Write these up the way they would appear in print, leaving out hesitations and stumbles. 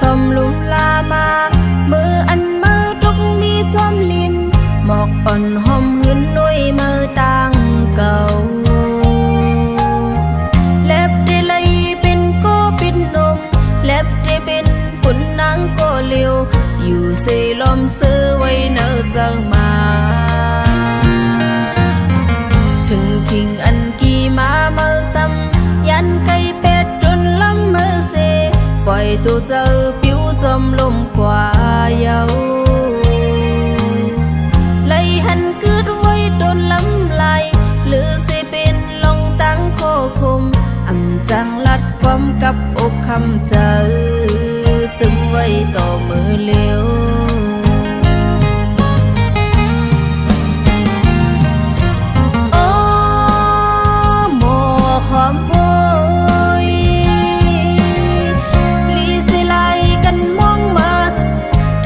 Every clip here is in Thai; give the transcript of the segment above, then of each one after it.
สมลุมลามามืออันมือทุกมีจอมลินหมอกอ่อนหอมหืนนุยมือต่างเก่าเล็บได้เลยเป็นโกปิดนมเล็บได้เป็นปุ่นนางโกเลียวอยู่เซลมซื้อไว้เนอเจ้ามาถึงคิงอันกี่มาเมื่อซ้ำยันไก่เป็ดจนล้ำมือเซปล่อยตัวเจอผิวจมลมกว่าเยาไล่หันกึดไว้โดนล้ำลายหรือสิเป็นลองตั้งโคคมอ่ำจังลัดความกับอกคำเจอจึงไว้ต่อมือเลี้ยวความโวยลีสิไลกันมองมา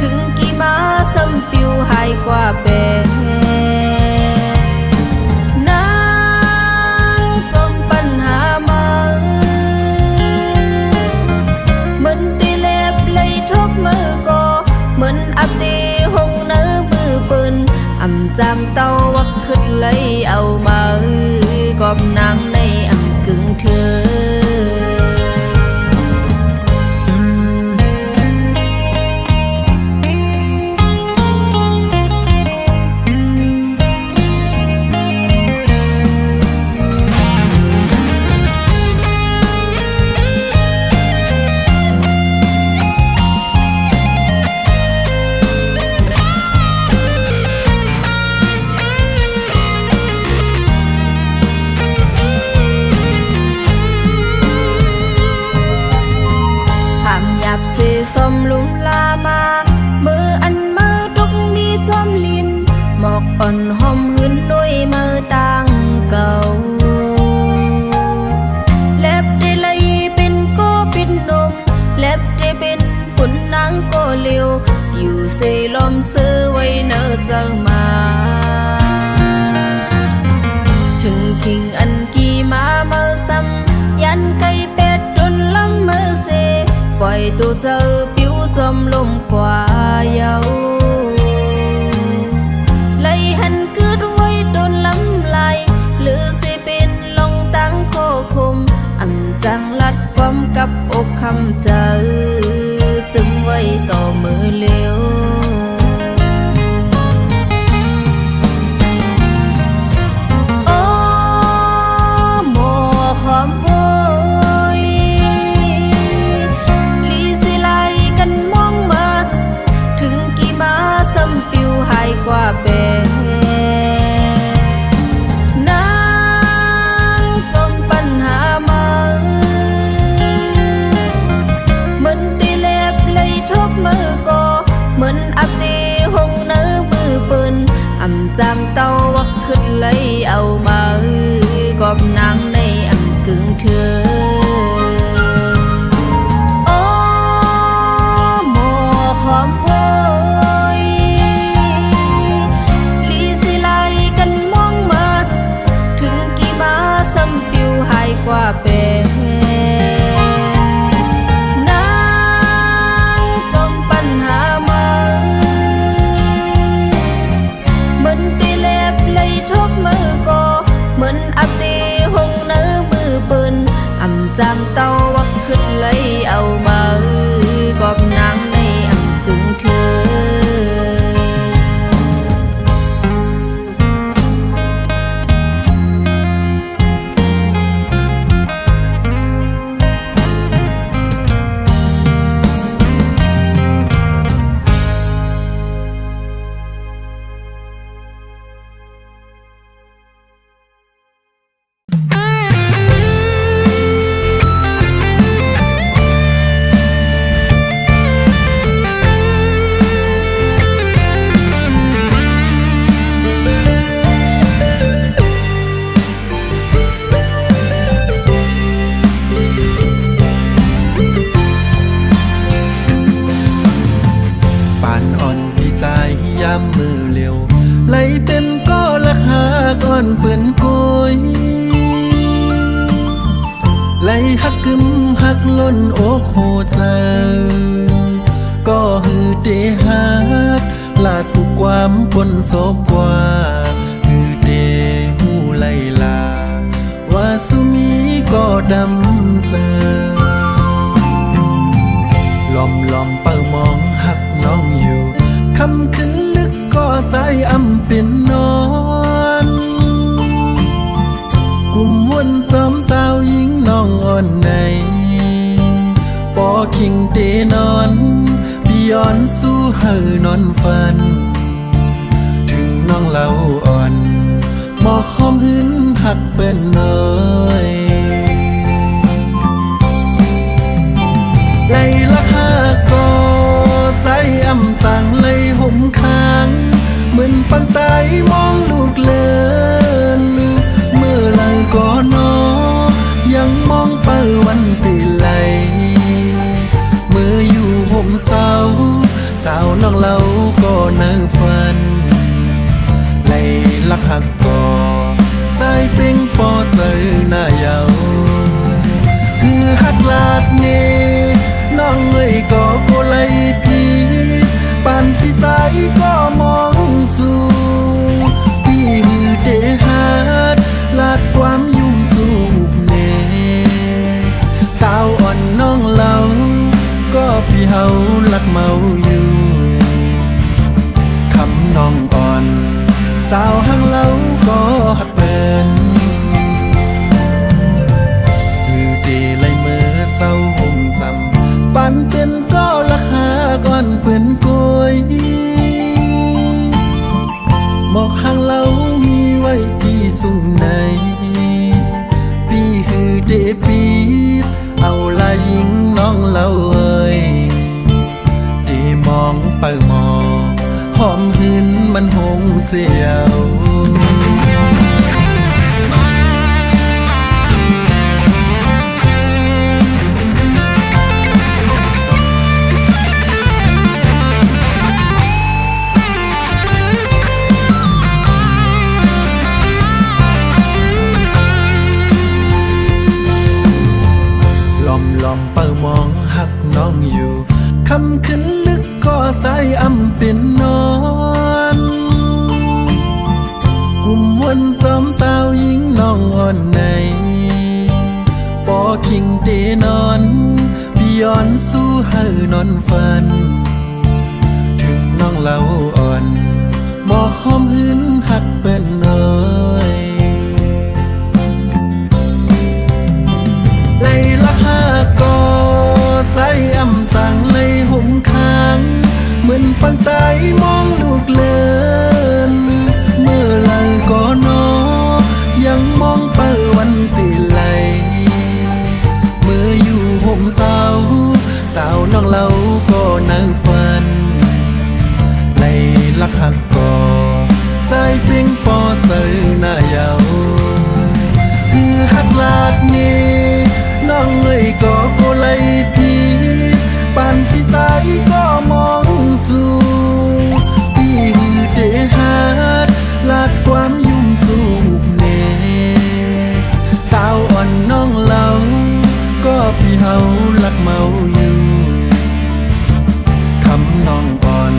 ถึงกี่มาซ้ำปิวหายกว่าแปนางจมปัญหามาเหมือนตีเล็บเลยทุกมือก็เหมือนอับตีหงเนื้อมือปืนอ่ำจำเต้าวักขึ้นเลยเอามากอบนางในกึ่งเธอเสสมลุมลามามืออันมือทุกมีจอมลินหมอกอ่อนหอมหืนนุยมือต่างเก่าเล็บได้เลยเป็นโกปิดนมเล็บได้เป็นปุ่นนางโกเลียวอยู่เซลมซื้อไว้เนอเจ้ามาถึงคิงอันกี่มาเมื่อซ้ำยันไก่เป็ดจนล้ำมือเซปล่อยตัวเจอผิวจมลมกว่าเยาไล่หันกึดไว้โดนล้ำลายหรือสิเป็นลองตั้งโคคมอ่ำจังลัดความกับอกคำเจอจึงไว้ต่อมือเลี้ยวความโวยลีสิไลกันมองมาถึงกี่มาซ้ำปิวหายกว่าแปนางจมปัญหามาเหมือนตีเล็บเลยทุกมือก็เหมือนอับตีหงเนื้อมือปืนอ่ำจำเต้าวักขึ้นเลยเอามากอบนางในกึ่งเธอโอ้หมอความโวยลีสิไลกันมองมาถึงกี่มาซ้ำปิวหายกว่าแปนางจมปัญหามาเหมือนตีเล็บเลยทุกมือก็เหมือนอับตีหงเนื้อมือปืนอ่ำจำเต้าวักขึ้นเลยเอามากอบนางในกึ่งเธอ มหักล้นอกโหใจก็ฮือเดฮักลาดทุกความปนศพกว่าฮือเดหูไลลาว่าสุมีก็ดำเจอลอมเปิมองหักน้องอยู่คำขึ้นลึกก็ใจอำเป็นนอนกุมวนจอมสาวหญิงน้องอ่อนในปอคิงเตนอนพี่ย้อนสู้เฮอนอนฝันถึงน้องเล่าอ่อนหมอกหอมหึนหักเป็นน้อยไล่ลักหาก็ใจอำสั่งเลยห่มค้างเหมือนปังตายมองลูกเลินเมื่อไหร่ก็นอยังมองเปิดวันปีไหลเมื่ออยู่ห่มเศร้าสาวน้องเล่าก็นั่งฝันไล่ลักหักก็ใจเป่งปอเจอหน้าเยาคือหักลาดเนน้องเอ้ยก็โกไลพี่ปานพี่ใจก็มองสู่พี่ฮือเดฮาดลาดความยุ่งสู่เนสาวอ่อนน้องเล่าก็พี่เฮาลักเมาอยู่คำน้องอ่อนสาวหังเล่าก็หักเป็นฮือเดไลเมื่อเศร้าห่มซ้ำปันเป็นก็ลักหาก่อนเพื่อนกยหมอกหางเล่ามีไว้ที่สูงในพี่คือเดปีดเอาลายหญิงน้องเล่าเอ้ยเดมองเปิดมอหอมหืนมันหงเสียวเปิดมองหักน้องอยู่คำขึ้นลึกก็ใจอำเป็นนอนกุมวนจอมสาวหญิงน้องอ่อนในปอคิงเตนอนพี่ย้อนสู้เฮอนอนฝันถึงน้องเล่าอ่อนหมอกหอมหึนหักเป็นน้อยไล่ลักหาก็ใจอำสั่งเลยห่มค้างเหมือนปังตายมองลูกเลินเมื่อไหร่ก็นอยังมองเปิดวันตีไหลเมื่ออยู่ห่มสาวน้องเล่าก็นั่งฝันไล่ลักหักก็ใจเพียงปอเจอหน้าเยาคือหักลาดนี้น้องเอ้ยก็โกไลพี่ปานพี่ใจก็มองสู่พี่ฮือเดฮาดลาดความยุ่งสู่เนสาวอ่อนน้องเล่าก็พี่เฮาลักเมาอยู่คำน้องอ่อน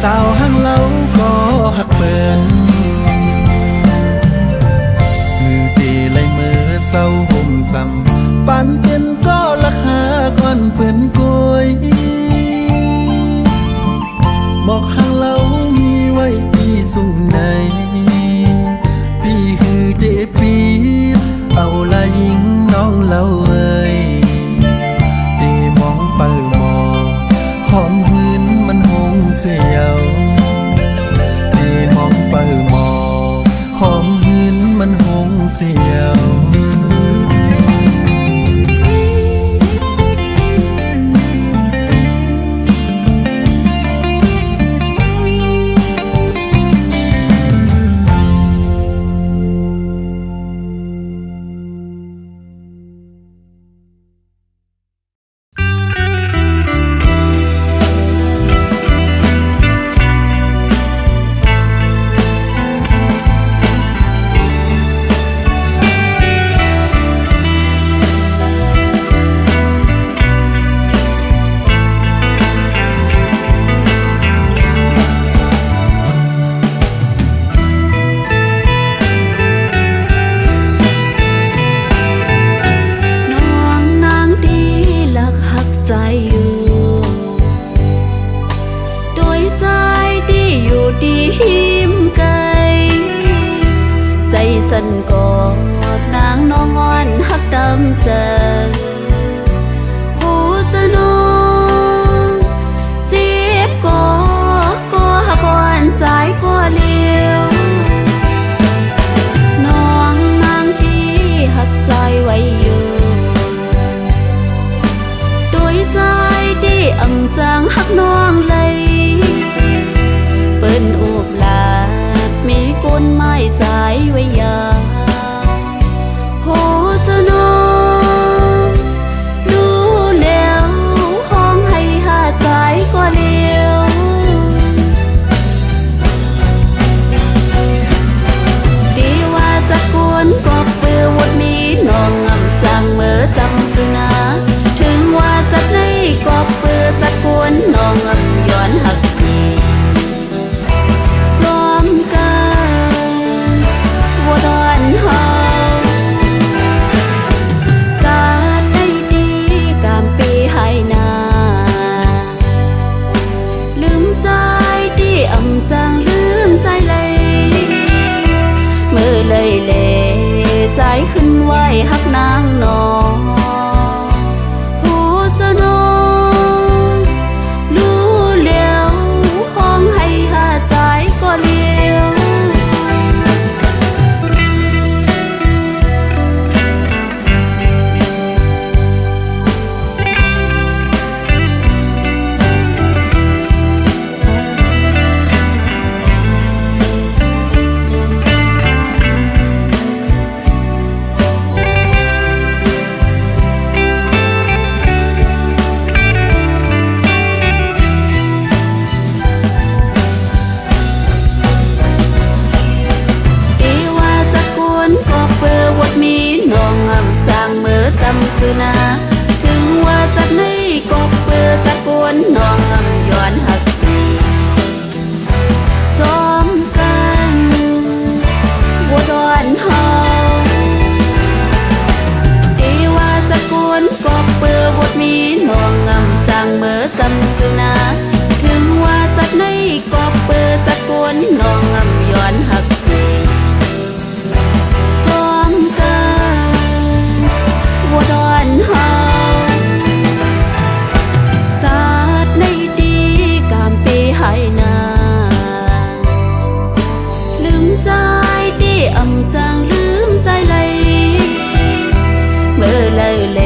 สาวหังเล่าก็หักเปิ้นมือเดไลมือเศร้าห่มซ้ำปันเป็นก็ลักหาก่อนเพื่อนกยหมอกหางเล่ามีไว้ที่สูงในพี่คือเดปีดเอาลายหญิงน้องเล่าเอ้ยเดมองเปิดมอหอมหืนมันหงเสียวเดมองเปิดมอหอมหืนมันหงเสียว ำใจหูจะนองเจ็บก็หักก่อนใจก็เลี้ยวน้องนางที่หักใจไว้อยู่ด้วยใจที่อำจางหักน้องเลยเปิ้นอูบลาดมีกุนไม้ใจไว้ยาโหจะนองรู้แล้วห้องให้หาใจก็เลี้ยวดีว่าจะกวนก็เปื้อวดมีน้องอำจางเมื่อจำสุนาถึงว่าจะได้ก็เปื้อจะกวนน้องอำย้อนหักดีจอมกันว่าดอนเฮาจะได้ดีกามปีให้นาลืมใจที่อำจางลืมใจเลยเมื่อเลยเลใจขึ้นไหวหักนางนองหูจะนองรู้แล้วห้องให้หาใจก็เลี้ยวจำสุนาถึงว่าจะไม่ก็เปื้อจะกวนน้องอำย้อนหักดีจอมกันว่าดอนเฮาดีว่าจะกวนก็เปื้อบทมีน้องอำจางเมื่อจำสุนาถึงว่าจะไม่ก็เปื้อจะกวนน้องอำย้อนหักดีจอมกันว่าดอนเฮาจัดในดีกามปีให้นาลืมใจที่อำจางลืมใจเลยเมื่อเลยเล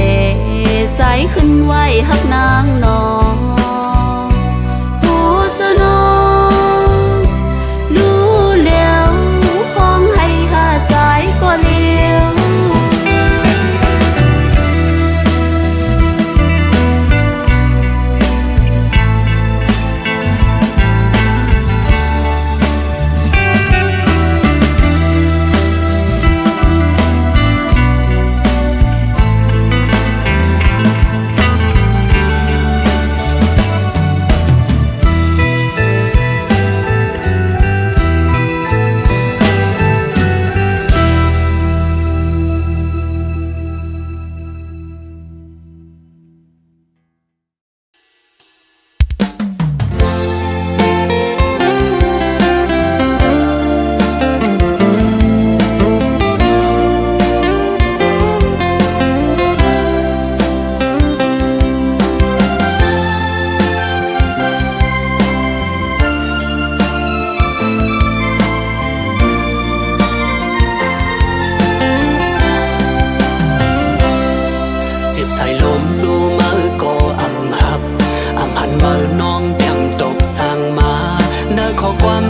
ใจขึ้นไหวหักนางนองหูจะนองรู้แล้วห้องให้หาใจก็เลี้ยว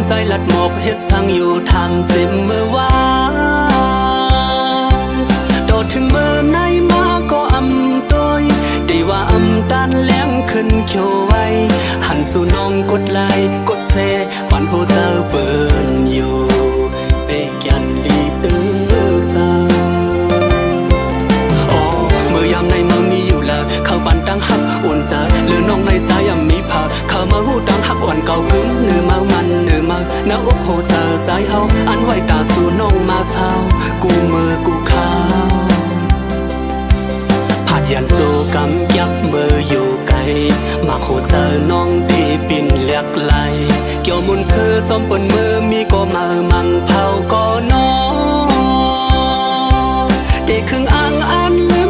ใจลัดหมอบเฮ็ดสั่งอยู่ทำจิ้มมือว่าโดดถึงมือในมาก็อำต้อยได้ว่าอำตันแหลมขึ้นเขียวไว้หันสู่น้องกดไลค์กดแชร์ปันผู้เธอเปิดอยู่เปกยันดีตื้อใจโอ้เมื่อยามในเมืองมีอยู่แล้วเข้าปันตั้งหักอุ่นใจหรือน้องในใจยังมีผ่าเข้ามาหูตั้งหักอ่อนเก่ากึ้งเนื้อเมามันเนื้อมาน้าอกโหเจอใจเฮาอันไว้ตาสู่น้องมาเช้ากูมือกูข้าวผัดยันโซกำยับมืออยู่ไกลมาโคเจอน้องที่ปิ่นเลียกไหลเกี่ยวมุนซื้อจอมปนมือมีก็มามังเผาก็น้องเด็กครึ่งอ่างอันลืม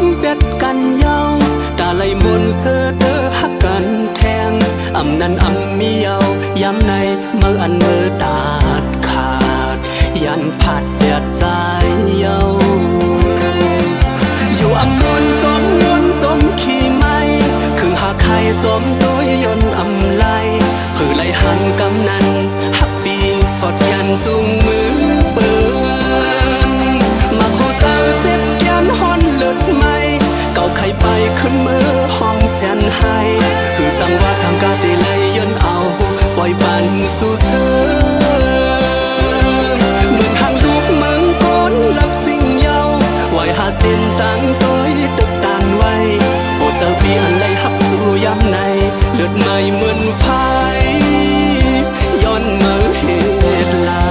มุนเสือเตอหักกันแทงอำนั้นอำมีเยาย้ำในเมื่ออันมือตาดขาดยันผัดเดือดใจเยาอยู่อำมวนสมยนสมขี่ไม่คือหาใครสมตัวยนอำไลผือไหลหันกำนันหักปีสดยันจุงมือเปินมาโคเจอเจ็บยันฮอนเลือดไม่เก่าใครไปขึ้นมือห้องแสนให้คือสั่งว่าสั่งกาได้เลยยนเอาปล่อยปันสู่เสือเหมือนทางลูกเมืองก้นลับสิ่งเยาไว้หาเส้นตั้งต้อยตึกตานไว้โอเจอปีอันไหลหักสู่ย้ำในเลือดไม่เหมือนไฟย้อนมือเหตุลา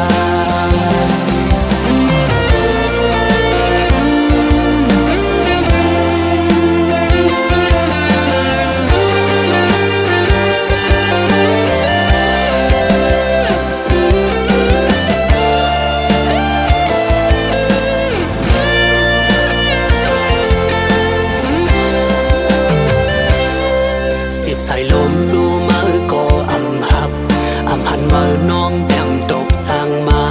ใส่ลมสู่มือก็อำหับอำหันมือน้องแบ่งตบสั่งมา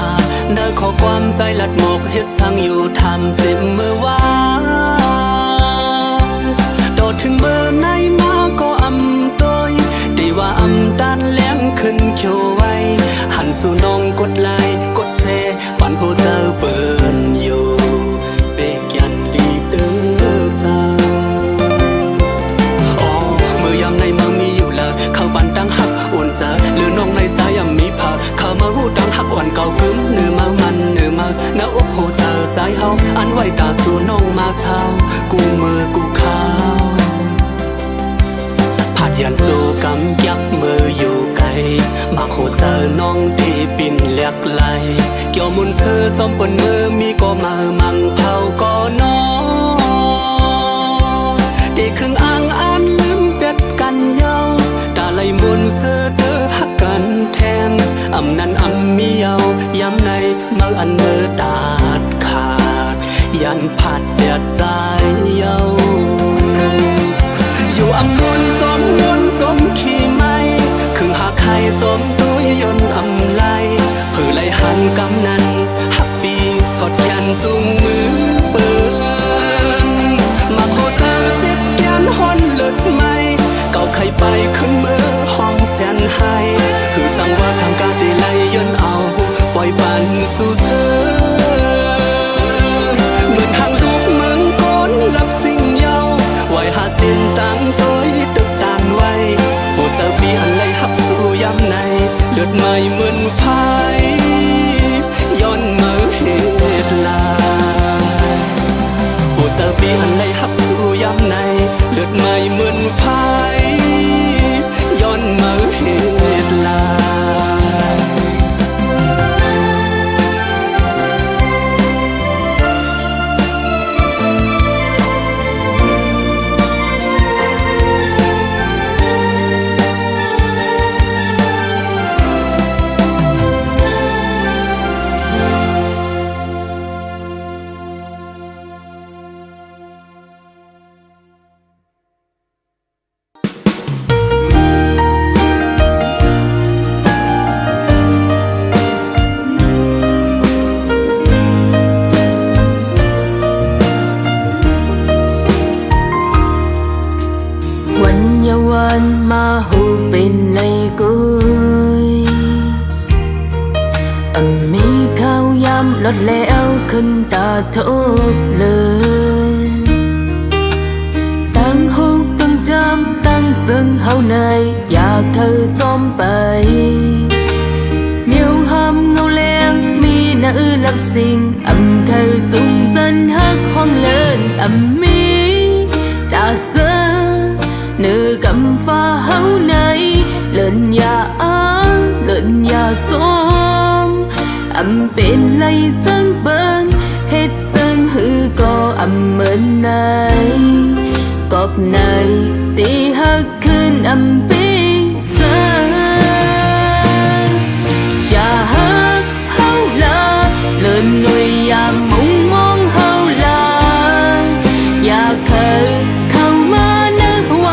เนื้อขอความใจลัดหมกเฮ็ดสั่งอยู่ทำจิมมือว่าโดดถึงเบอร์ในมาก็อำต้อยได้ว่าอำด้านแหลมขึ้นเขียวไว้หันสู่น้องกดไลค์กดแชร์ปันผู้เจอเปินอยู่เบกยันดีเด้อจ้าในเมืองมีอยู่ละเข้าบันดังหักอ่อนจะหรือน้องในใจยังมีผาเข้ามาหูดังหักอ่อนเก่ากึ้มเนื้อมามันเนื้อมาหน้าอกโหเจอใจเฮาอันไว้ตาสู่น้องมาเช้ากูมือกูข้าวผัดยันสู่กำยักมืออยู่ไกลมาโหเจอน้องที่ปิ่นเลียกไหลเกี่ยวมุนเสือจอมปนมือมีก็มามังเผาก็น้องได้ครึ่งอ่างอันลืมเป็ดกันเยาตาไหลมุนเสือเตอหักกันแทงอำนั้นอำมีเยาย้ำในเมื่ออันมือตาดขาดยันผัดเดือดใจเยาอยู่อำมวนสมยนสมขี่ไม่ครึ่งหาใครสมตัวยนอำไลผือไหลหันกำนันหักปีสดยันจุงมือเปินมาโคเจอเจ็บยันฮอนเลือดไม่เก่าใครไปขึ้นมือห้องแสนให้คือสั่งว่าสั่งกาได้ไล่ยนเอาปล่อยปันสู่เสือเหมือนทางลูกเมืองก้นลับสิ่งเยาไว้หาเส้นตั้งต้อยตึกตานไว้โอเจอปีอันไหลหักสู่ย้ำในเลือดไม่เหมือนไฟย้อนมือเหตุลาโอเจอปีอันไหลหักสู่ย้ำในเลือดไม่เหมือนไฟย้อนมือเหตุลาวันมาหูเป็นในกุยมีข้าวยำลดแล้วขึ้นตาทบเลยตั้งหูตั้งจำตั้งจึงเฮาในอยากเธอจอมไปเมียวหำเงาแรงมีหน้าลับสิ่งเธอจุงจันฮักห้องเลินมีตาเสือเนื้อกำฟ้าเฮาในเลินอย่าอ้างเลินอย่าจมเป็นไรจังเบิ่งเฮ็ดจังหือก็เหมือนในกอบในตีฮักขึ้นปีเจออย่าฮักเฮาลาเลินหน่วยอย่ามองมองเฮาลาอย่าเคยเข้ามาในหัว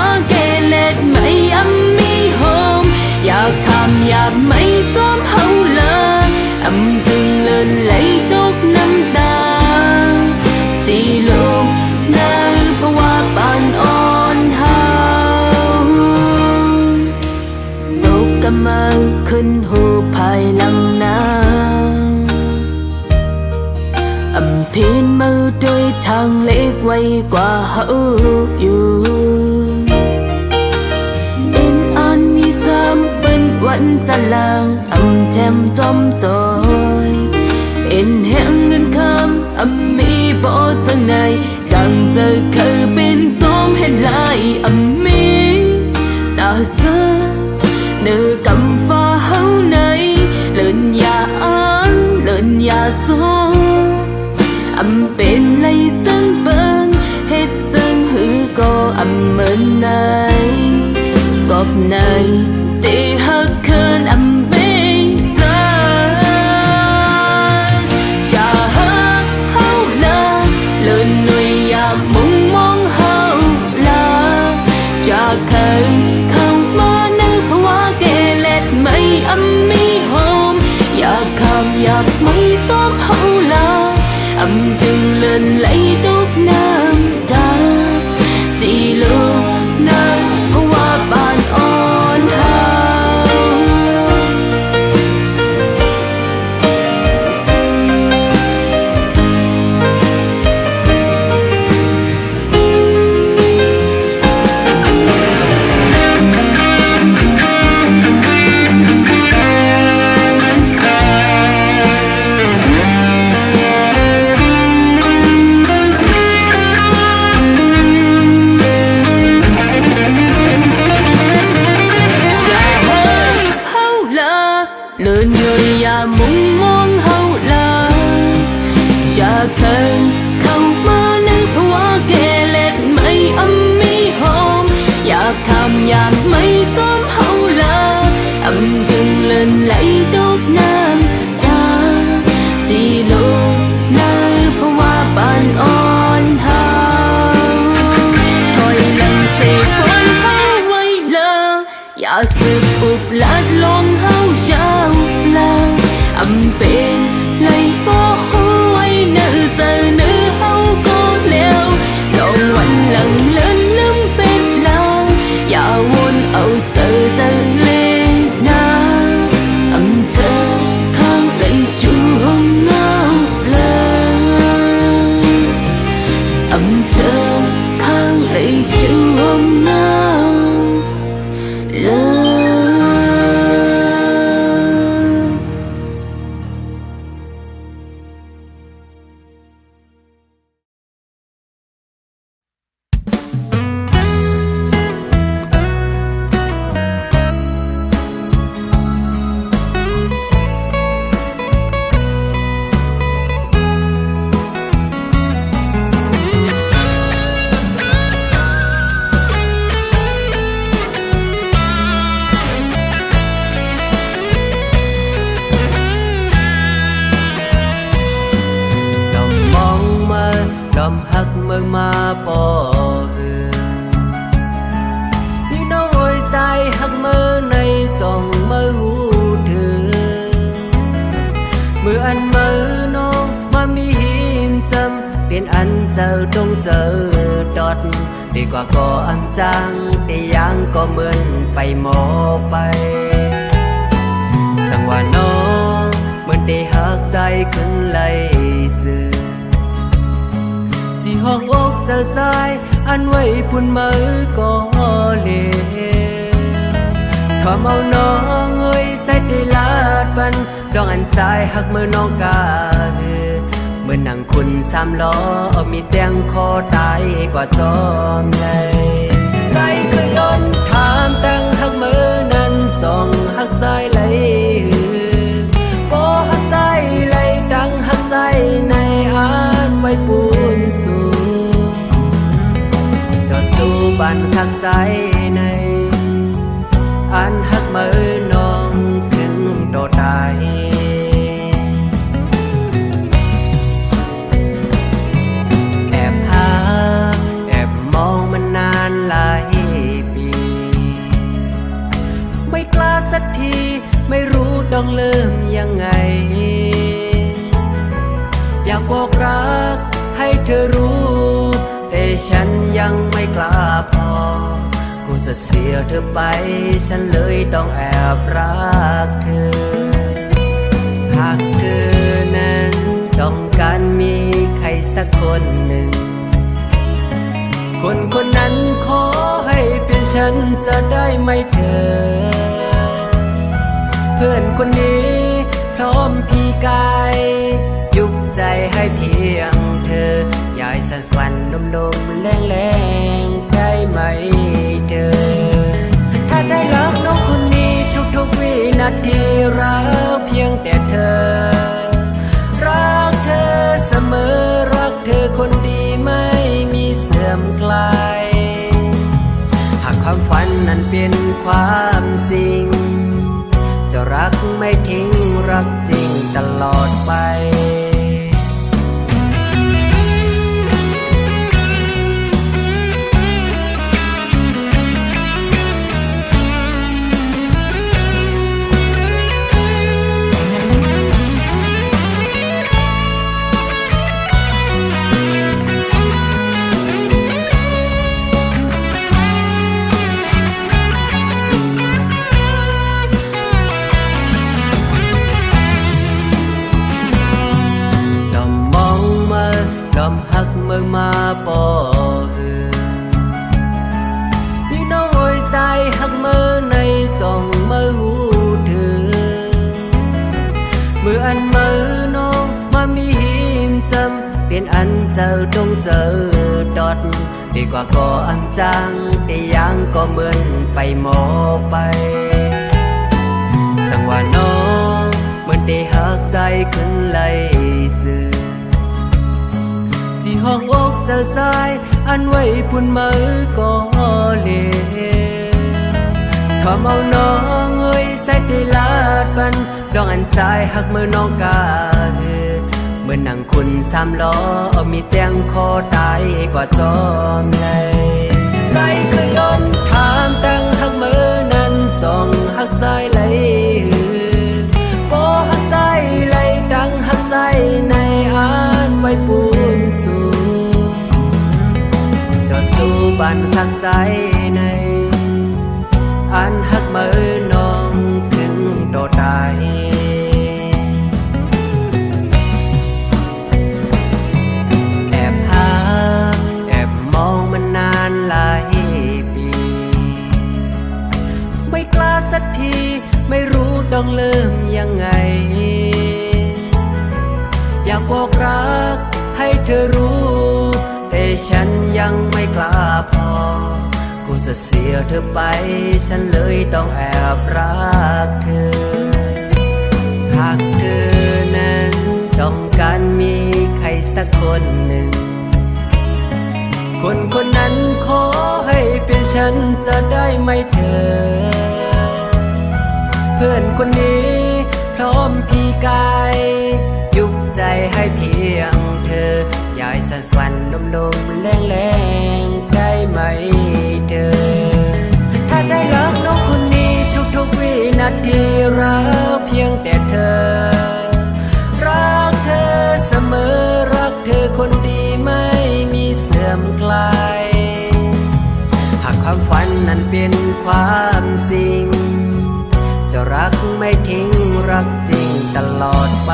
เฮาอยู่เป็นอันมีซ้ำเป็นวันจันทร์ลางแถมจอมจอยเอ็นแห่งเงินคำมีบ่จังไหนดังเจอเคยเป็นจอมเห็นลายมีตาเสือเนื้อกำฟ้าเฮาในเลินยาอันเลินยาจอเป็นไรจังเบิ่งเฮ็ดจังหือก็เหมือนในกอบในที่ฮักเคินเบจาชาฮักเฮาลาเลินหน่วยอยากมุงมองเฮาลาชาเคยเข้ามาในภาวะเกล็ดไม่มีโฮมอยากคำอยากไม่จอมเฮาลาตึงเลินไหลตุกน้ำตาที่ลูกน้ำเพราะว่าบ้านอ่อนเฮาเลินเลยอย่ามุงมองเฮาลาจะเคยเข้ามาในภาวะเกล็ดไม่มีหอมอยากคำอยากไม่จอมเฮาลากึ่งเลินไหลตกน้ำตาที่ลูกในภาวะปานอ่อนเฮาถอยหลังเสกปล่อยเฮาไว้ละอย่าสึกอุบลัดลงเฮาเช้าลาเป็นไรบ่หูไว้เนื้อเจอเนื้อเฮาก็แล้วลองวันหลังเลินลืมเป็นลาอย่าวนเอาเสือเจอเลนาเธอข้างไหลชูห้องเงาเลยเธอข้างไหลชูห้องเงาเลยหักเมื่อมาปอหือนี่น้อยใจหักเมื่อในส่องเมื่อหูถือเมื่ออันเมื่อน้องมามีหิมจำเป็นอันเจอต้องเจอดอดดีกว่าก็อันจังแต่ยังก็เหมือนไปหมอไปสังว่าน้องเหมือนได้หักใจขึ้นไหลสื่อสิห้องอกเจ้าใจอันไว้พุ่นมือก็เลขอเมาน้องเอ้ยใจได้ลาดบันดองอันใจหักมือน้องกาเมื่อนั่งคุณ3 ล้อเอามีแดงคอตายกว่าจอมเลยใจเคยย้อนถามตั้งหักมือนั้นส่องหักใจไหลบ่หักใจไหลดังหักใจในอันไว้ปูนสูดอกจูบันทักใจในอันหักมือน้องถึงโดดได้แอบหาแอบมองมันนานหลายปีไม่กล้าสักทีไม่รู้ต้องเริ่มยังไงอยากบอกรักให้เธอรู้แต่ฉันยังไม่กล้าพอกูจะเสียเธอไปฉันเลยต้องแอบรักเธอหากเธอนั้นต้องการมีใครสักคนหนึ่ง คนคนนั้นขอให้เป็นฉันจะได้ไหมเธอ เพื่อนคนนี้พร้อมพี่กายยุบใจให้เพียงเธอ อยายสั่นฝันลมๆแรงๆได้ไหมเธอ ถ้าได้รักน้องคนนี้ทุกๆวินาทีรักเพียงแต่เธอ รักเธอเสมอรักเธอคนดีไม่มีเสื่อมคลายหากความฝันนั้นเป็นความจริงจะรักไม่ทิ้งรักจริงตลอดไปหักเมื่อมาปอหือนี่น้องโอยใจหักเมื่อในส่องเมื่อหูถือเมื่ออันเมื่อน้องมามีหิมจำเป็นอันเจอตรงเจอดอดดีกว่าก็อันจังแต่ยังก็เหมือนไปหมอไปสังว่าน้องเหมือนได้หักใจขึ้นไหลสื่อสิห้องอกเจอใจอันไว้พุ่นมือก็เลขอมเอาน้องเอ้ยใจได้ลาดบันดองอันใจหักมือน้องกาเมื่อนั่งคุณสามล้อมีเตียงคอตายกว่าจอมเลยใจคือยนถามตั้งหักมือนั้นส่องหักใจไหลบ่หักใจไหลดังหักใจในอ่านไว้ปูนสูดอกจูบันทักใจในอันหักมือน้องถึงโดดได้แอบหาแอบมองมันนานหลายปีไม่กล้าสักทีไม่รู้ต้องเริ่มยังไงอยากบอกรักให้เธอรู้แต่ฉันยังไม่กล้าพอกูจะเสียเธอไปฉันเลยต้องแอบรักเธอหากเธอนั้นต้องการมีใครสักคนหนึ่งคนคนนั้นขอให้เป็นฉันจะได้ไหมเธอเพื่อนคนนี้พร้อมพี่กายยุบใจให้เพียงเธอยายสั่นฝันลมๆแรงๆได้ไหมเธอถ้าได้รักน้องคนนี้ทุกๆวินาทีรักเพียงแต่เธอรักเธอเสมอรักเธอคนดีไม่มีเสื่อมคลายหากความฝันนั้นเป็นความจริงจะรักไม่ทิ้งรักจริงตลอดไป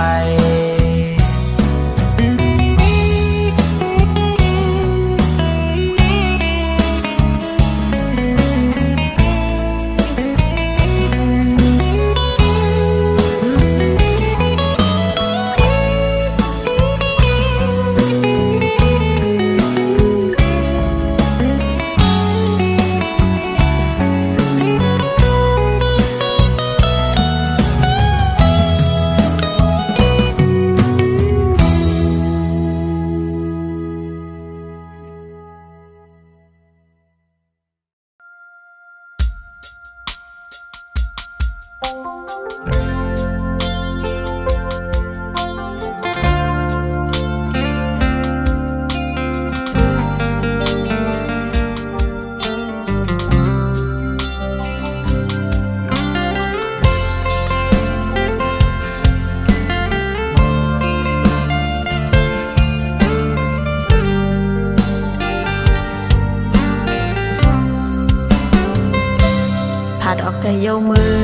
ดอกกะเยามือ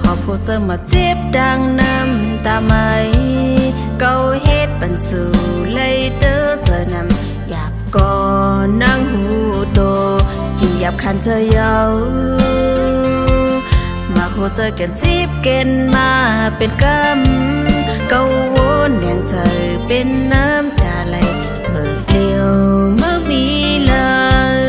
หอบผู้เจอมาเจ็บดังน้ำตาไหมเกาเฮ็ดปันสู่เลยเตอเจอนำอยาก ก่อนนั่งหูโตยิ่งหยับคันเธอเยามาโคเจอกันจีบเกณฑ์มาเป็นกำเกาวนอย่างเธอเป็นน้ำตาไหลเมื่อเดียวเมื่อมีเลย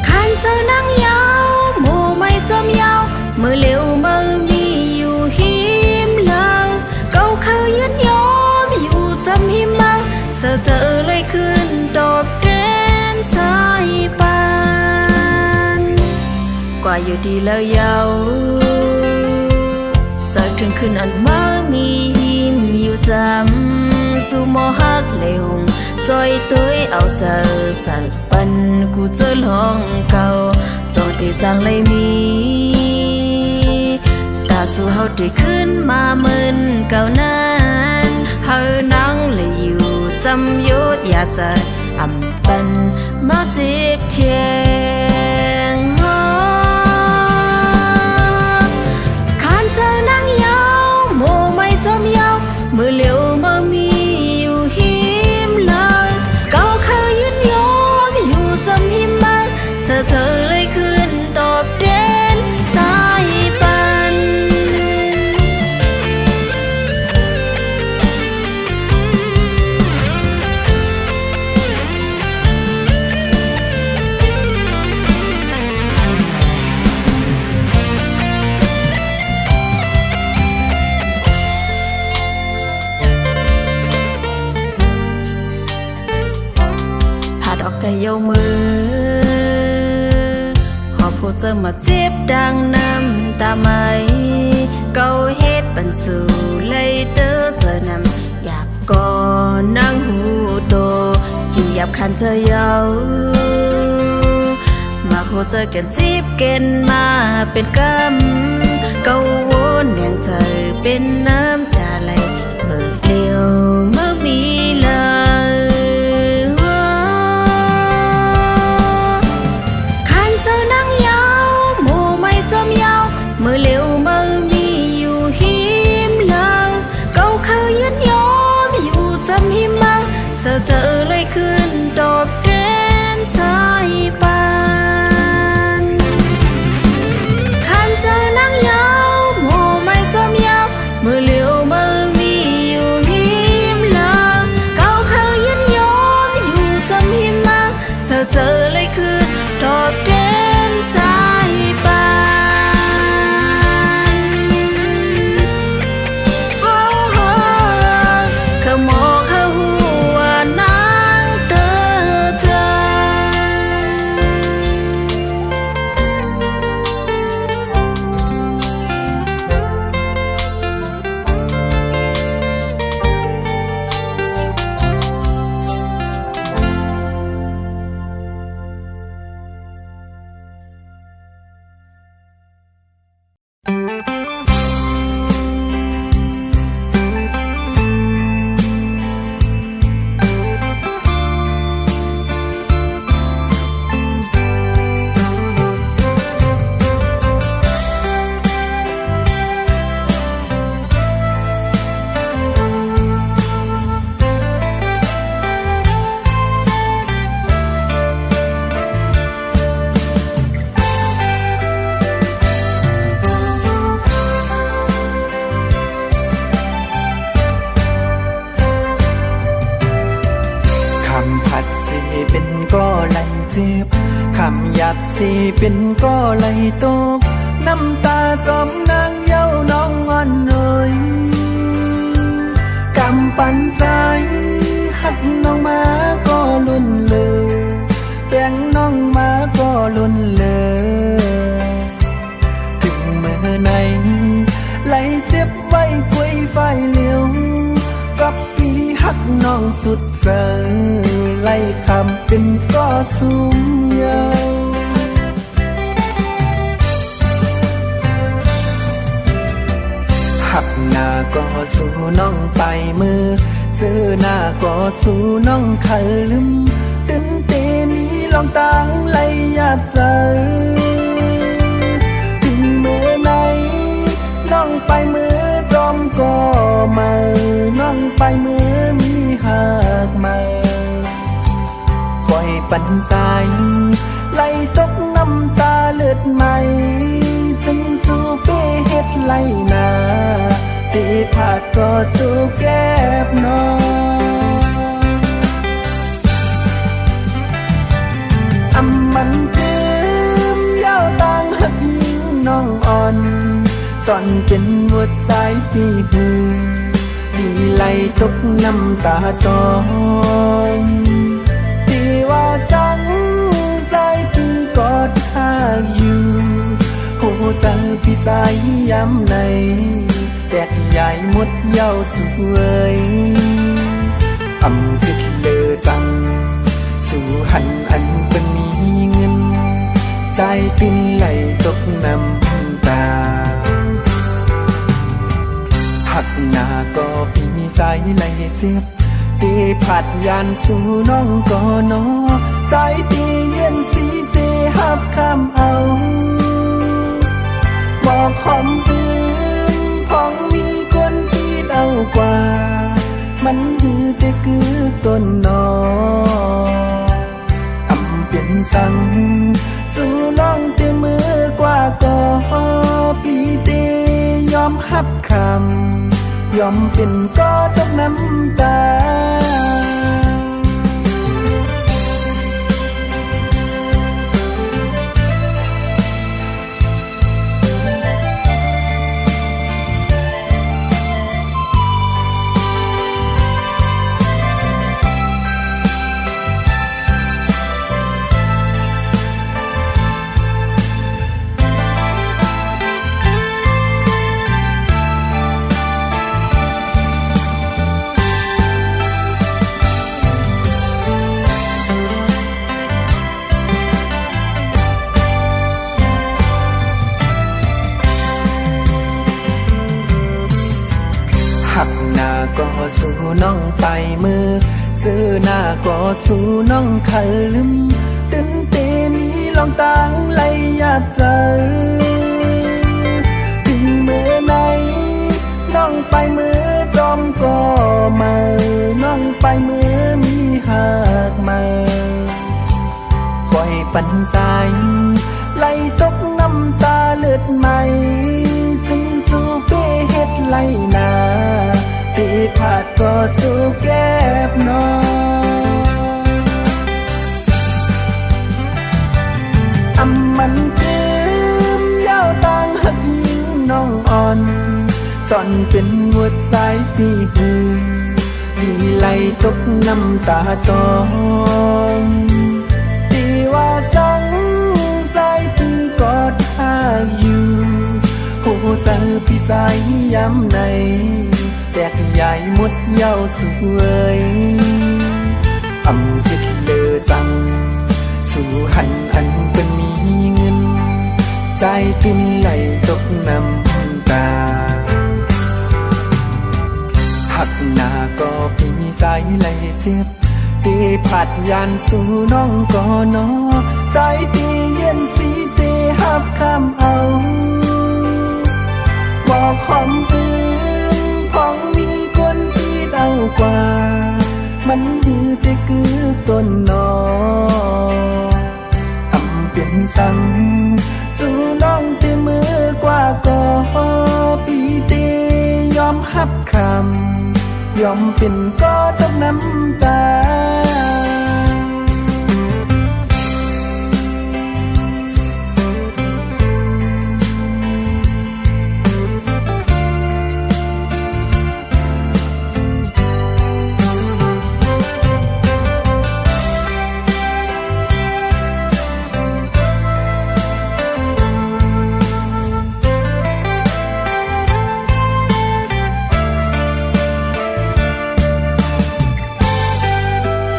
คันเธอนั่งยาวหมู่ไม่จมยาวเมื่อเร็วเมื่อมีอยู่หิมเลยเกาเคยยันยอมอยู่จำหิมมาเธอเลยขึ้นตอบแทนสายปานกว่าอยู่ดีแล้วเยาจากถึงคืนอันเมื่อมีหิมอยู่จำสู่โมหักเลยหงจอยตัวเอาเจอสักปันกูเจอลองเก่าจอดีจังเลยมีตาสู่เฮาได้ขึ้นมาเหมือนเก่านั้นเฮานั่งเลยอยู่จำยุดอยากจะอำปันมาจีบเทียงคันเธอนั่งยาวโมไม่จมยาวเมื่อเร็วเมื่อมีอยู่หิมเลยเก่าเคยยืนยอมอยู่จำหิมมาเธอเลยขึ้นตอบแทนสายปันดอกกะเยามือหอบผู้เจอมาเจ็บดังน้ำตาไหมเกาเฮ็ดปันสู่เลยเตอเจอนำอยากก่อนนั่งหูโตยิ่งหยับคันเธอเยามาโคเจอกันจีบเกณฑ์มาเป็นกำเกาวนอย่างเธอเป็นน้ำตาไหลเมื่อเดียวเมื่อมีเลยเมื่อเร็วเมื่อมีอยู่หิมเลยเก่าเคยยันยอมอยู่จำหิมมาเธอเลยขึ้นตอบแทนสายปานคันเธอนั่งยาวโมไม่จมยาวเมื่อเร็วเมื่อมีอยู่หิมเลยเก่าเคยยันยอมอยู่จำหิมมาเธอเลยขึ้นตอบแทนสายปานเป็นก็ไหลเจ็บคำหยาบสิเป็นก็ไหลตกน้ำตาจอมนางเย้าน้องงอนเอ่ยกำปั่นใจหักน้องมาก็ลุ่นเลยแป้งน้องมาก็ลุ่นเลยถึงเมื่อไหนไหลเจ็บไว้คุยไฟเหลียวกับพี่หักน้องสุดเสยไล่คำเป็นก็สูงยาวหักหน้าก็สู่น้องไปมือซื้อหน้าก็สู่น้องเคยลืมตื่นเต้นนี้ลองตั้งไหลอยากเจอถึงเมื่อไหนน้องไปมือจอมก็มาน้องไปมือ ากมาปล่อยปันสายไหลตกน้ำตาเลือดไหมจึงสู้เป้เฮ็ดไหลนาตีผาดก็สู้แก้บนออำมันคืมเย้าต่างหักยิงน้องอ่อนสอนเป็นหมดสายปีหือดีไหลตกน้ำตาจองที่ว่าจังใจพี่กอดข้าอยู่โหใจพี่สายย้ำในแตกใหญ่หมดเย้าสวยอำคือที่เลอจังสู่หันอันเป็นมีเงินใจปิ้นไหลตกน้ำตาหักหน้าก็พี่สายไหลเสียบตีผัดยานสู่น้องก่อนอสายตีเย็นสีเสหับข้ามเอาบอกหอมปืนพองมีคนที่เดากว่ามันหือแต่คือต้นนออำเป็นสั่งสู่น้องเตมือกว่าก็พี่เตยอมหับคำยอมเป็นก็ตกน้ำตาหักหน้าก็สู่น้องไปมือซื้อหน้าก็สู่น้องเคยลืมตื่นเตมีลองต่างไหลหยาดใจถึงเมื่อไหนน้องไปมือจอมก็มาน้องไปมือมีหักมาปล่อยปันสายไหลตกน้ำตาเลือดไหมจึงสู้เป้เฮ็ดไหลนาที่ผาดก็สู้แก้บนออำมันคืมเย้าต่างหักยิงน้องอ่อนสอนเป็นหมวดสายปีหือดีไหลตกน้ำตาจองที่ว่าจังใจพี่กอดข้าอยู่โหใจพี่สายย้ำในแตกใหญ่หมดเย้าสวยอำคือที่เลอจังสู่หันอันเป็นมีเงินใจติ้นไหลตกน้ำตาหักหน้าก็พี่สายไหลเสียบตีผัดยานสู่น้องก่อนอใจตีเย็นสีเสหับข้ามเอาบอกหอมปืนพองมีคนที่เดากว่ามันดื้อแต่คือต้นนออำเป็นสั่งสู่น้องเตมือกว่าก็พี่เตยอมหับคำยอมเป็นก็ตกน้ำตา ค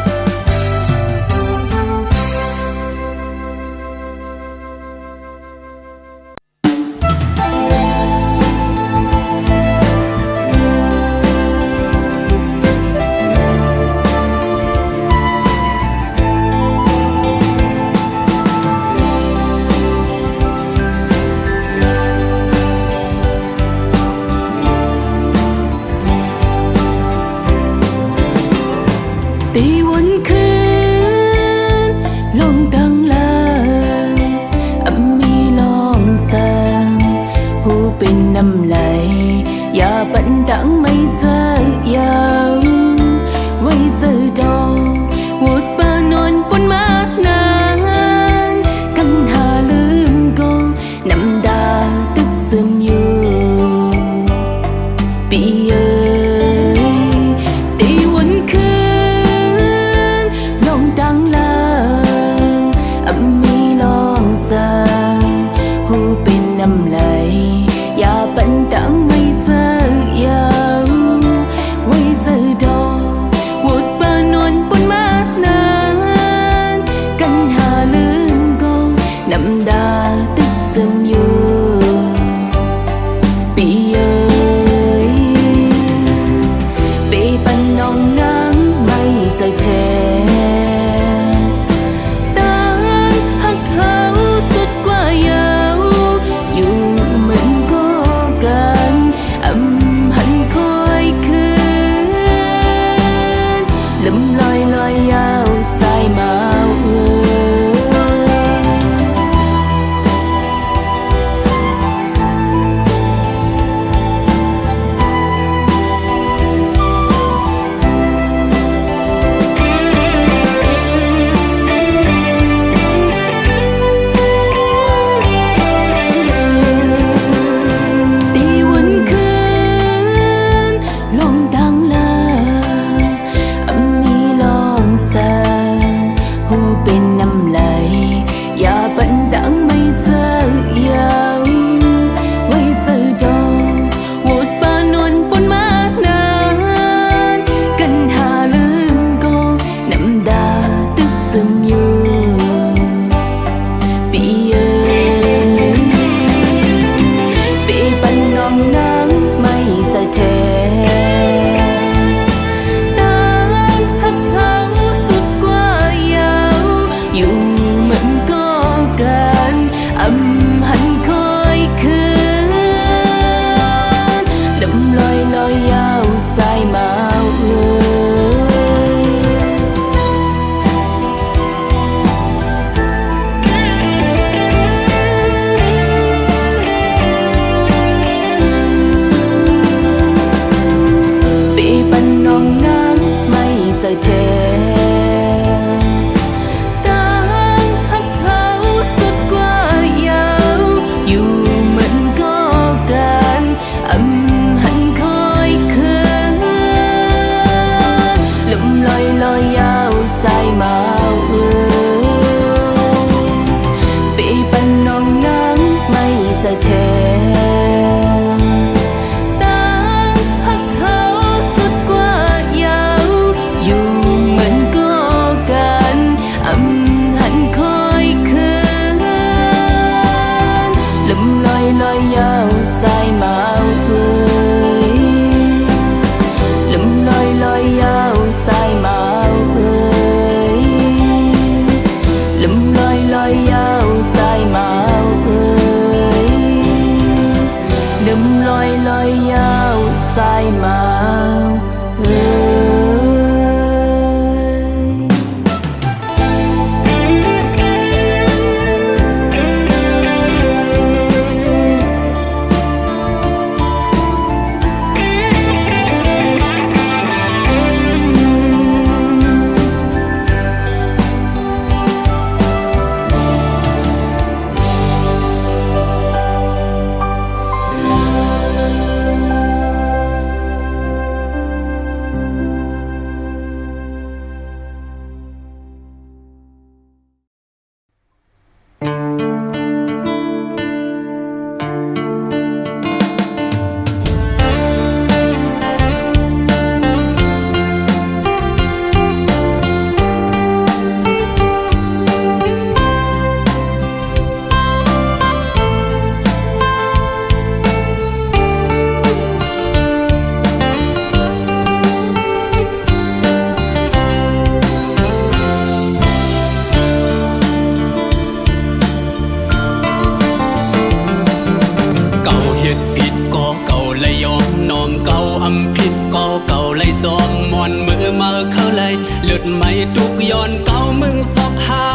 ทุกย้อนเก่ามึงซอกหา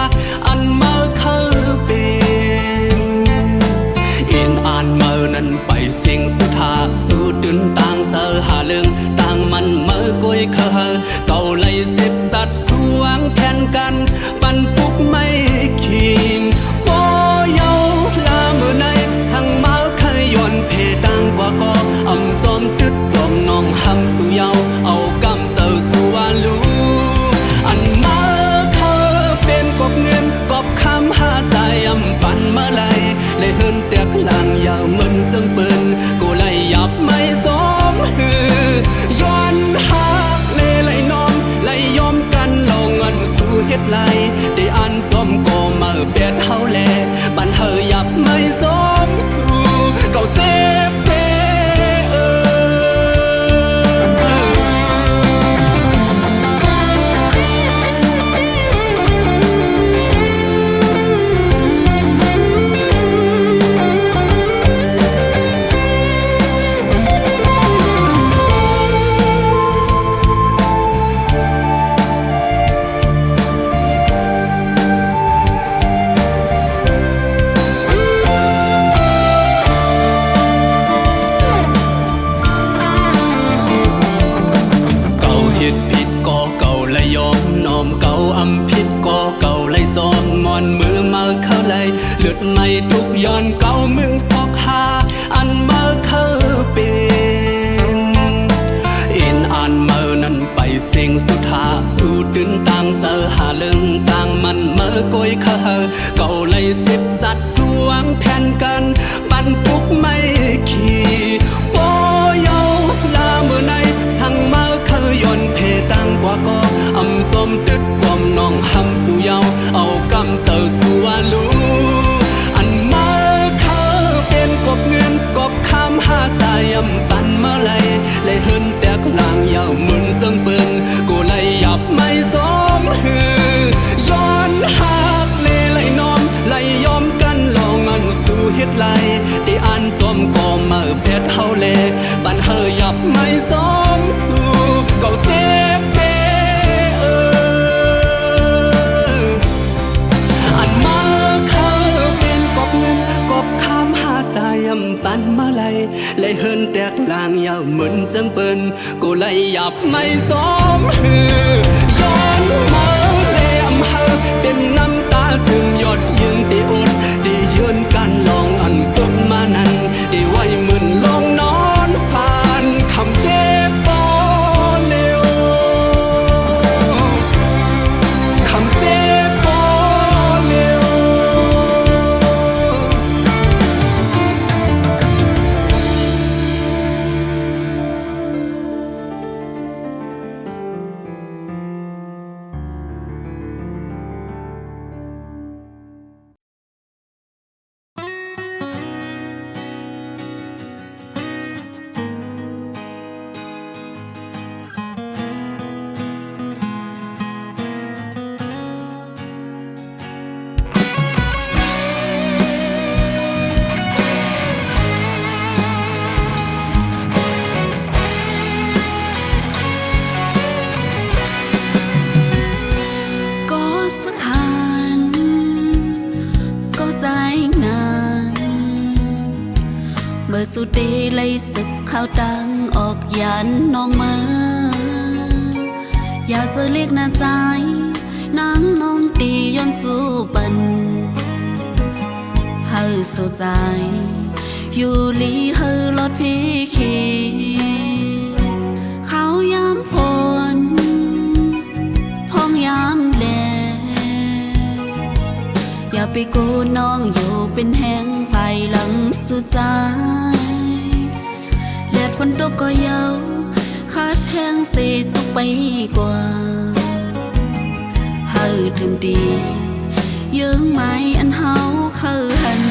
อันมาคือเป็นเอ็นอ่านเมื่อนั้นไปเสียงสุดหาสู้ดึนต่างเจอหาเรื่องต่างมันเมื่อกุยเคยเก่าเลยสิบสัตว์สวงแข่นกันปันปุกไม่คิงโบเยาลาเมื่อในสั่งมาเคยย้อนเพต่างกว่าก็อำจอมตึดจอมน้องหำสู่เยาเอากำเสือสู่วาลูอันมาเคยเป็นกบเงินกบคำหาใจอำปันเมื่อไรเลยเฮินแตกหลังยาวมึนซึ่งปืนกูเลยหยับไม่สมฮือย้อนหักเลยน้องเลยยอมกันลงเงินสู่เฮ็ดไรได้อันสมก็มาเบียดเฮาแลปันเฮอหยับไม่สมสู่เก่าเซฟเพเลือดไม่ทุกย้อนเก่ามึงซอกหาอันมาคือเป็นเอ็นอ่านเมื่อนั้นไปเสียงสุดหาสู้ดึนต่างเจอหาเรื่องต่างมันเมื่อกุยเคยเก่าเลยสิบจัดสวงแผ่นกันปันปุกไม่ขี่โบเยาลาเมื่อในสั่งมาเคยย้อนเพต่างกว่าก็อำสมตึดสมน้องหำสู่เยาเอากำเสือสู่วาลูกบเงินกบคำหาสายยำปันเมื่อไรเลยเฮินแตกหลังยาวมึนจึงเปิ้นกูเลยหยับไม่สมฮือย้อนหักเลยน้อมเลยยอมกันลองมันสู่เฮ็ดไรได้อันสมก็มาเบ็ดเฮาแลปันเฮอหยับไม่สมสู่เก่าเซฟเพอันมาคือเป็นกบเงินกบคำหาใจยำปันเมื่อไรเลยเฮินแตกลางยาวเหมือนจังเปิ้นกูเลยหยับไม่สมฮือย้อนมาเลยอำเฮอเป็นน้ำตาซึมหยดยืนได้อดได้ยืนกันลองอันปกมานั้นได้ไว้มึนลองนอนผ่านคำเจ็บปอเร็วคำเจ็บปอเร็วสุดดีเลยสึกข้าวตังออกยันน้องมาอยากจะเรียกหน้าใจนางน้องตีย้อนสู้ปันเฮาสู้ใจอยู่ลีเฮาลดพี่ขีเขายามฝนพ้องยามแดดอย่าไปกูน้องอยู่เป็นแห้งไฟหลังสุดใจแดดฝนตกก็เยาขาดแห้งเสียจุกไปกว่าเฮาถึงดียืงไม้อันเฮาเคยหัน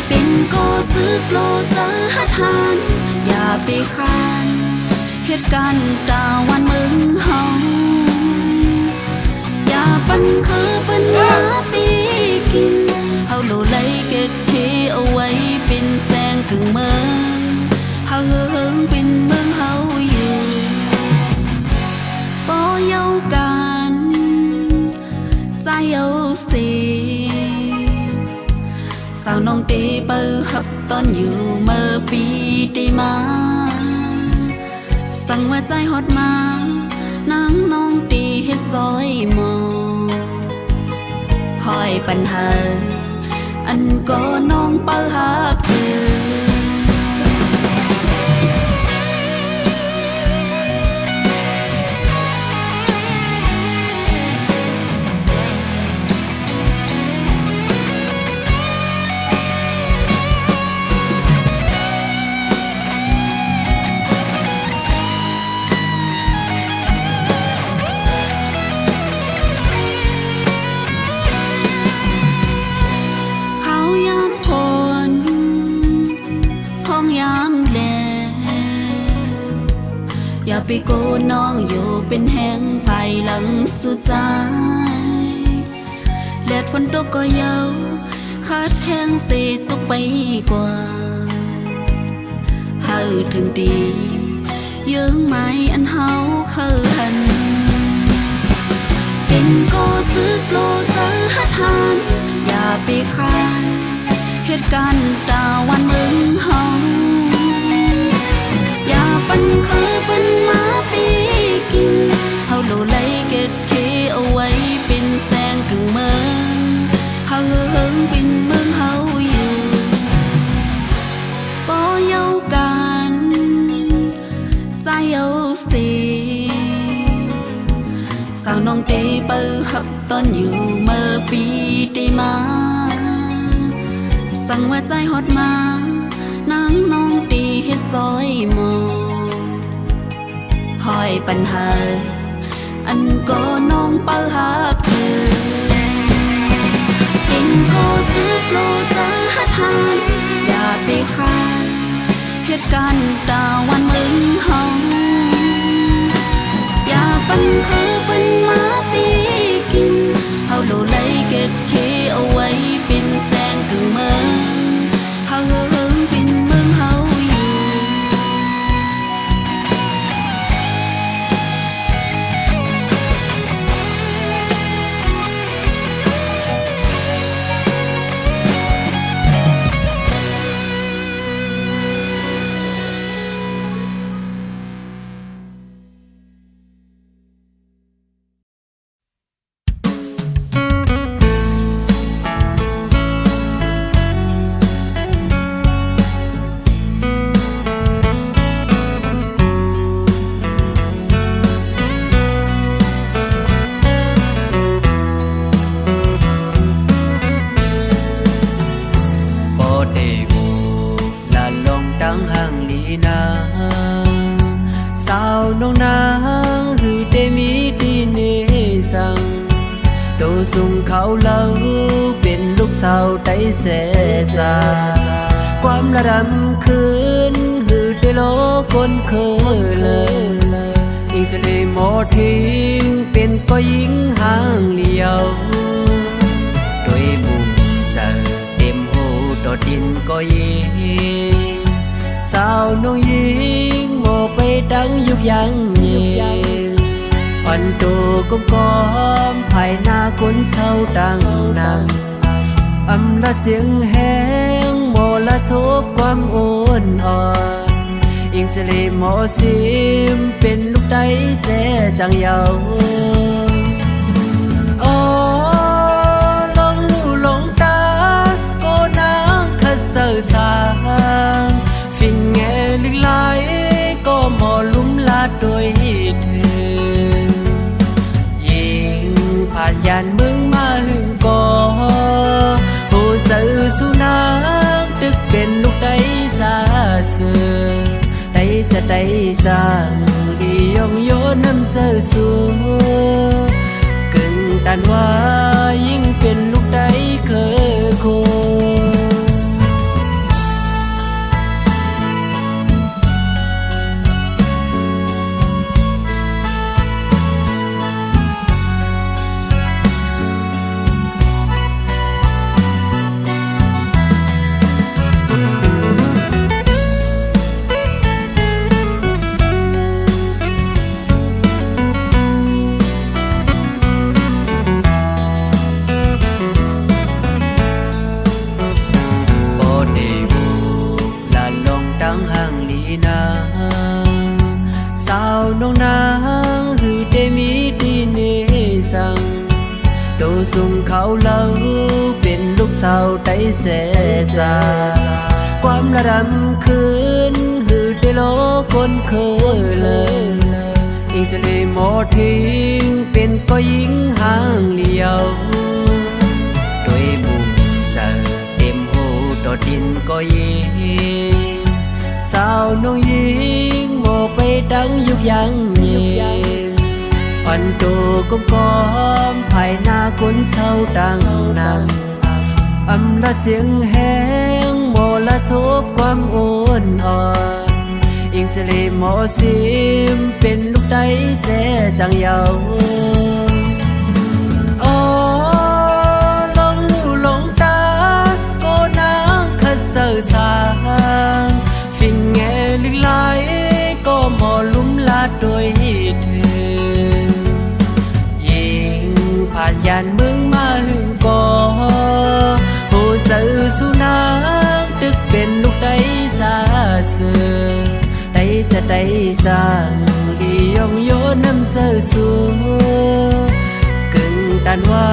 เป็นก็ซึกโลเจอหัดหันอย่าไปคานเหตุการณ์ตาวันมึงเฮาอย่าปันคือปัญหาปีกินเฮาโลไลเก็ดเทเอาไว้เป็นแสงกึ่งเมืองเฮาเฮิงเป็นเมืองเฮาอยู่ปอเยา เอาสิสาวน้องตีเปิดหับตอนอยู่เมื่อปีได้มาสั่งว่าใจฮอดมานางน้องตีเฮ็ดซอยหมอห้อยปัญหาอันก็น้องเปิดหับเดืออย่าไปโกน้องอยู่เป็นแห้งไฟหลังสุดใจแดดฝนตกก็เยาขาดแห้งเสียจุกไปกว่าเฮาถึงดีเยื่อไม้อันเฮาเคยหันเป็นก็ซื้อโลเจอหัดหันอย่าไปคานเหตุการณ์ตาวันเมืองเฮาอย่าปันเคยเป็นมาปีกินเฮาโลไลเก็ดเคเอาไว้เป็นแสงกึ่งเมืองเฮาเฮิงเป็นเมืองเฮาอยู่บ่เยากันใจเอาสิสาวน้องเตเปิดหับตอนอยู่เมื่อปีได้มาสั่งว่าใจฮอดมานางน้องตีเฮ็ดซอยหมอห้อยปัญหาอันก็น้องเปิดหับเดือกินก็ซื้อโลเจอหัดหันอย่าไปคานเหตุการณ์ตาวันเมืองเฮาอย่าปันเคยเป็นมาปีกินเฮาโลไลเก็ดเคเอาไว้เป็นแสงกึ่งเมืองเฮาเฮิงเป็นเมืองเฮาอยู่ส่งเขาเล่าเป็นลูกสาวได้เสสาความระดำคืนหือได้โลคนเคยเลยอีกสลีหมอทิ้งเป็นก็ยิงห่างเลี้ยวโดยมุมเจอเต็มหูดอดินก็ยิงสาวน้องยิงหมอไปดังยุกยังเย็นอันโตก้มก้อมภายหน้าคนเศร้าดังนำอำละเสียงแห้งโมละทบความอ่อนอ่อนอิงสิริหมอซิมเป็นลูกได้แจจังเยาอ๋อลองลู่ลงตาก็นางขัดเจอสางฟินแง่ลึกไหลก็หมอลุ่มลาดโดยเธอผ่านยันมึงมาหึงก่อผู้สื่อสุนัขตึกเป็นลูกได้ซาเสือได้จะได้จางดียองโยน้ำเจอสูกึ่งตันว่ายิ่งเป็นลูกได้เคยโค สุ่มเขาเล่าเป็นลูกสาวได้เสสาความระดำคืนหือได้โลคนเคยเลยอีสลีโมทิ้งเป็นก็ยิงห่างเลียวด้วยบุญเจอเต็มหูดอดินก็ยิงสาวน้องยิงโมไปดังยุกยังเย็นอันโตก้มก้อมภายหน้าคนเศร้าดังนำอำละเสียงแห้งโมละทุกความอ่อนอ่อนอิงสิริโมซิมเป็นลูกได้แจจังเยาอ๋อลงหูลงตาก็นางขัดเจอสางฟินแง่ลิกไหลก็หมอลุ่มลาดโดยเธอยิงผ่านยันเมืองมาหึงก่อผู้สื่อสุนัขตึกเป็นลูกได้ซาเสือได้จะได้จางลียองโยน้ำเจอสูกึ่งตันว่า